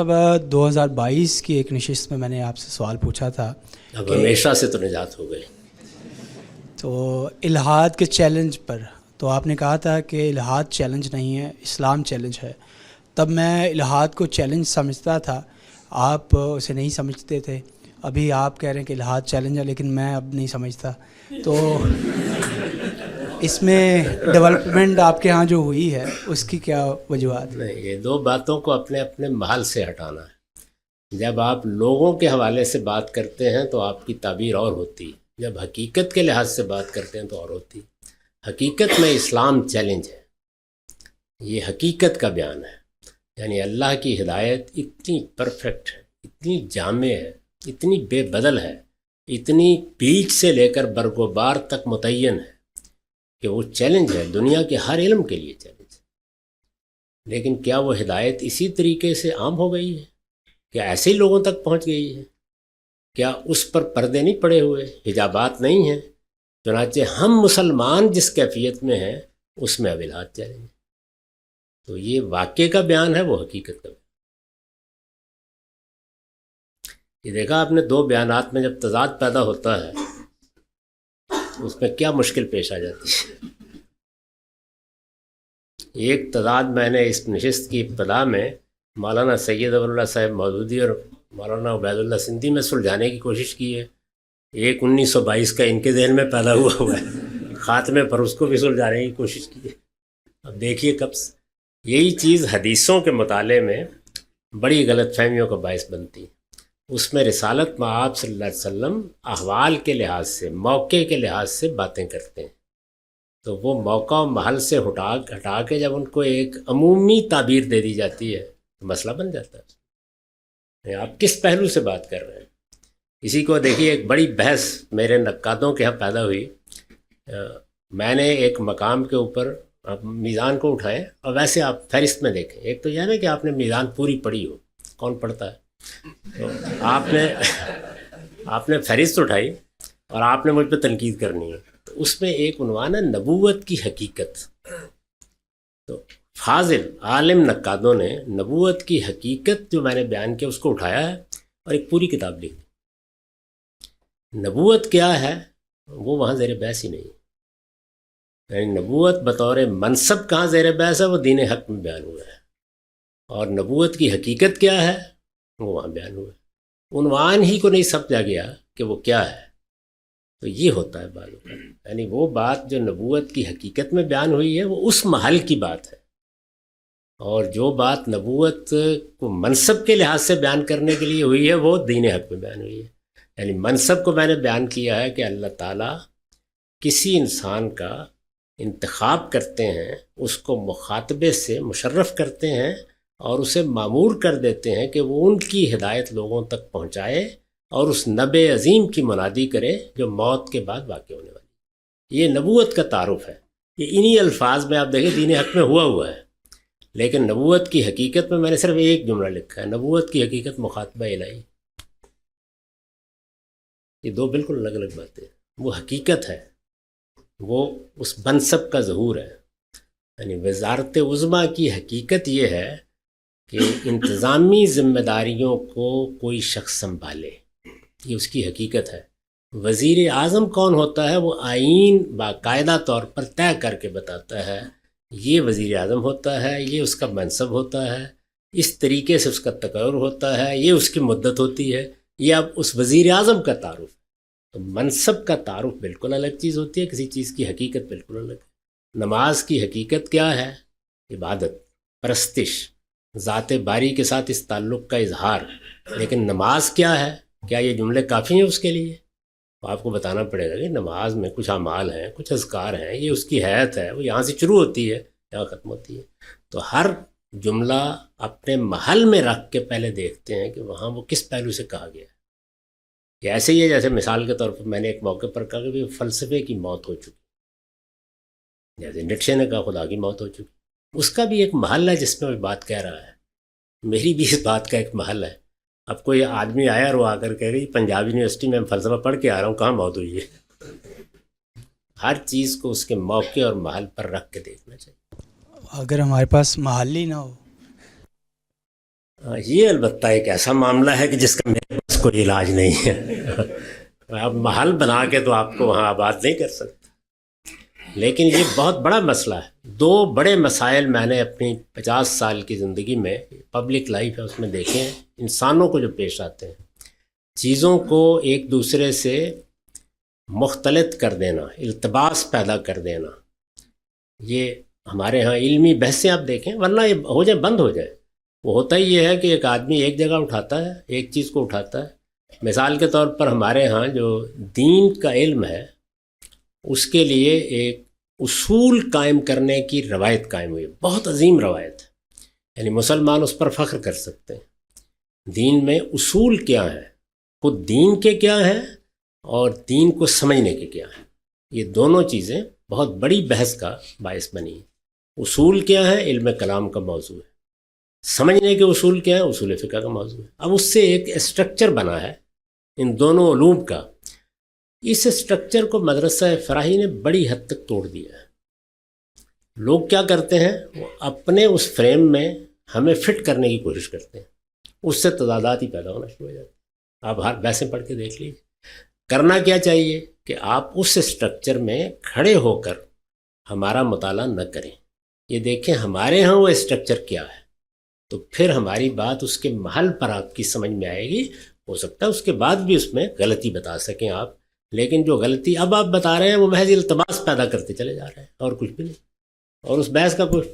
اب 2022 کی ایک نشست میں نے آپ سے سوال پوچھا تھا اب ہمیشہ سے تو نجات ہو گئی. تو الحاد کے چیلنج پر، تو آپ نے کہا تھا کہ الحاد چیلنج نہیں ہے، اسلام چیلنج ہے. تب میں الحاد کو چیلنج سمجھتا تھا، آپ اسے نہیں سمجھتے تھے. ابھی آپ کہہ رہے ہیں کہ الحاد چیلنج ہے، لیکن میں اب نہیں سمجھتا. تو اس میں ڈیولپمنٹ آپ کے ہاں جو ہوئی ہے اس کی کیا وجوہات؟ نہیں، یہ دو باتوں کو اپنے اپنے محل سے ہٹانا ہے. جب آپ لوگوں کے حوالے سے بات کرتے ہیں تو آپ کی تعبیر اور ہوتی ہے، جب حقیقت کے لحاظ سے بات کرتے ہیں تو اور ہوتی ہے. حقیقت میں اسلام چیلنج ہے، یہ حقیقت کا بیان ہے. یعنی اللہ کی ہدایت اتنی پرفیکٹ ہے، اتنی جامع ہے، اتنی بے بدل ہے، اتنی بیچ سے لے کر برگ و بار تک متعین ہے کہ وہ چیلنج ہے، دنیا کے ہر علم کے لیے چیلنج ہے. لیکن کیا وہ ہدایت اسی طریقے سے عام ہو گئی ہے؟ کیا ایسے ہی لوگوں تک پہنچ گئی ہے؟ کیا اس پر پردے نہیں پڑے ہوئے، حجابات نہیں ہیں؟ چنانچہ ہم مسلمان جس کیفیت میں ہیں اس میں اب الحاد چیلنج ہے. تو یہ واقعے کا بیان ہے، وہ حقیقت کا بیان. یہ دیکھا آپ نے، دو بیانات میں جب تضاد پیدا ہوتا ہے اس میں کیا مشکل پیش آ جاتی ہے. ایک تضاد میں نے اس نشست کی ابتدا میں مولانا سید ابواللہ صاحب مودودی اور مولانا عبید اللہ سندھی میں سلجھانے کی کوشش کی ہے. ایک 1922 کا ان کے ذہن میں پیدا ہوا ہے، خاتمے پر اس کو بھی سلجھانے کی کوشش کی ہے. اب دیکھیے کب یہی چیز حدیثوں کے مطالعے میں بڑی غلط فہمیوں کا باعث بنتی. اس میں رسالت مآب صلی اللہ علیہ وسلم احوال کے لحاظ سے، موقع کے لحاظ سے باتیں کرتے ہیں، تو وہ موقع و محل سے ہٹا کے جب ان کو ایک عمومی تعبیر دے دی جاتی ہے تو مسئلہ بن جاتا ہے. آپ کس پہلو سے بات کر رہے ہیں؟ اسی کو دیکھیے، ایک بڑی بحث میرے نقادوں کے یہاں پیدا ہوئی. میں نے ایک مقام کے اوپر آپ میزان کو اٹھائیں، اور ویسے آپ فہرست میں دیکھیں. ایک تو یہ نا کہ آپ نے میزان پوری پڑھی ہو، کون پڑھتا ہے؟ تو آپ نے فہرست اٹھائی اور آپ نے مجھ پہ تنقید کرنی ہے. تو اس میں ایک عنوان ہے نبوت کی حقیقت. تو فاضل عالم نقادوں نے نبوت کی حقیقت جو میں نے بیان کیا اس کو اٹھایا ہے اور ایک پوری کتاب لکھ دی. نبوت کیا ہے وہ وہاں زیر بحث ہی نہیں. یعنی نبوت بطور منصب کہاں زیر بحث ہے؟ وہ دین حق میں بیان ہوا ہے. اور نبوت کی حقیقت کیا ہے وہ وہاں بیان ہوا ہے. عنوان ہی کو نہیں سمجھا گیا کہ وہ کیا ہے. تو یہ ہوتا ہے بالوں کا. یعنی وہ بات جو نبوت کی حقیقت میں بیان ہوئی ہے وہ اس محل کی بات ہے، اور جو بات نبوت کو منصب کے لحاظ سے بیان کرنے کے لیے ہوئی ہے وہ دین حق میں بیان ہوئی ہے. یعنی منصب کو میں نے بیان کیا ہے کہ اللہ تعالیٰ کسی انسان کا انتخاب کرتے ہیں، اس کو مخاطبے سے مشرف کرتے ہیں اور اسے مامور کر دیتے ہیں کہ وہ ان کی ہدایت لوگوں تک پہنچائے اور اس نبع عظیم کی منادی کرے جو موت کے بعد واقع ہونے والی. یہ نبوت کا تعارف ہے. یہ انہی الفاظ میں آپ دیکھیں دین حق میں ہوا ہے. لیکن نبوت کی حقیقت میں نے صرف ایک جملہ لکھا ہے، نبوت کی حقیقت مخاطبہ الہی. یہ دو بالکل الگ الگ باتیں. وہ حقیقت ہے، وہ اس منصب کا ظہور ہے. یعنی وزارت عظمیٰ کی حقیقت یہ ہے کہ انتظامی ذمہ داریوں کو کوئی شخص سنبھالے، یہ اس کی حقیقت ہے. وزیر اعظم کون ہوتا ہے؟ وہ آئین باقاعدہ طور پر طے کر کے بتاتا ہے یہ وزیر اعظم ہوتا ہے، یہ اس کا منصب ہوتا ہے، اس طریقے سے اس کا تقرر ہوتا ہے، یہ اس کی مدت ہوتی ہے. یہ اب اس وزیر اعظم کا تعارف. تو منصب کا تعارف بالکل الگ چیز ہوتی ہے، کسی چیز کی حقیقت بالکل الگ ہے. نماز کی حقیقت کیا ہے؟ عبادت، پرستش، ذات باری کے ساتھ اس تعلق کا اظہار. لیکن نماز کیا ہے؟ کیا یہ جملے کافی ہیں اس کے لیے؟ تو آپ کو بتانا پڑے گا کہ نماز میں کچھ اعمال ہیں، کچھ اذکار ہیں، یہ اس کی حیت ہے، وہ یہاں سے شروع ہوتی ہے یہاں ختم ہوتی ہے. تو ہر جملہ اپنے محل میں رکھ کے پہلے دیکھتے ہیں کہ وہاں وہ کس پہلو سے کہا گیا ہے. یہ ایسے ہی ہے جیسے مثال کے طور پر میں نے ایک موقع پر کہا کہ فلسفے کی موت ہو چکی، جیسے نیٹشے نے کہا خدا کی موت ہو چکی. اس کا بھی ایک محل ہے جس میں وہ بات کہہ رہا ہے. میری بھی اس بات کا ایک محل ہے. اب کوئی آدمی آیا اور وہ آ کر کہہ رہی پنجاب یونیورسٹی میں فلسفہ پڑھ کے آ رہا ہوں، کہاں موت ہوئی ہے؟ ہر چیز کو اس کے موقع اور محل پر رکھ کے دیکھنا چاہیے. اگر ہمارے پاس محل ہی نہ ہو یہ البتہ ایک ایسا معاملہ ہے کہ جس کا میرے پاس کوئی علاج نہیں ہے. آپ محل بنا کے تو آپ کو وہاں آباد نہیں کر سکتے. لیکن یہ بہت بڑا مسئلہ ہے. 2 بڑے مسائل میں نے اپنی 50 سال کی زندگی میں، پبلک لائف ہے اس میں دیکھے ہیں، انسانوں کو جو پیش آتے ہیں، چیزوں کو ایک دوسرے سے مختلط کر دینا، التباس پیدا کر دینا. یہ ہمارے ہاں علمی بحثیں آپ دیکھیں، ورنہ یہ ہو جائے، بند ہو جائے. وہ ہوتا ہی یہ ہے کہ ایک آدمی ایک جگہ اٹھاتا ہے، ایک چیز کو اٹھاتا ہے. مثال کے طور پر ہمارے ہاں جو دین کا علم ہے اس کے لیے ایک اصول قائم کرنے کی روایت قائم ہوئی، بہت عظیم روایت ہے. یعنی مسلمان اس پر فخر کر سکتے ہیں. دین میں اصول کیا ہے، خود دین کے کیا ہے اور دین کو سمجھنے کے کیا ہے. یہ دونوں چیزیں بہت بڑی بحث کا باعث بنی ہیں. اصول کیا ہے، علم کلام کا موضوع ہے. سمجھنے کے اصول کیا ہے، اصول فقہ کا موضوع ہے. اب اس سے ایک اسٹرکچر بنا ہے ان دونوں علوم کا. اس اسٹرکچر کو مدرسہ فراہی نے بڑی حد تک توڑ دیا ہے. لوگ کیا کرتے ہیں، وہ اپنے اس فریم میں ہمیں فٹ کرنے کی کوشش کرتے ہیں. اس سے تضادات ہی پیدا ہونا شروع ہو جاتے ہیں. آپ ہر بحثیں پڑھ کے دیکھ لیجیے. کرنا کیا چاہیے کہ آپ اس اسٹرکچر میں کھڑے ہو کر ہمارا مطالعہ نہ کریں. یہ دیکھیں ہمارے ہاں وہ اسٹرکچر کیا ہے، تو پھر ہماری بات اس کے محل پر آپ کی سمجھ میں آئے گی. ہو سکتا ہے اس کے بعد بھی اس میں غلطی بتا سکیں آپ، لیکن جو غلطی اب آپ بتا رہے ہیں وہ محض التباس پیدا کرتے چلے جا رہے ہیں اور کچھ بھی نہیں. اور اس بحث کا کوئی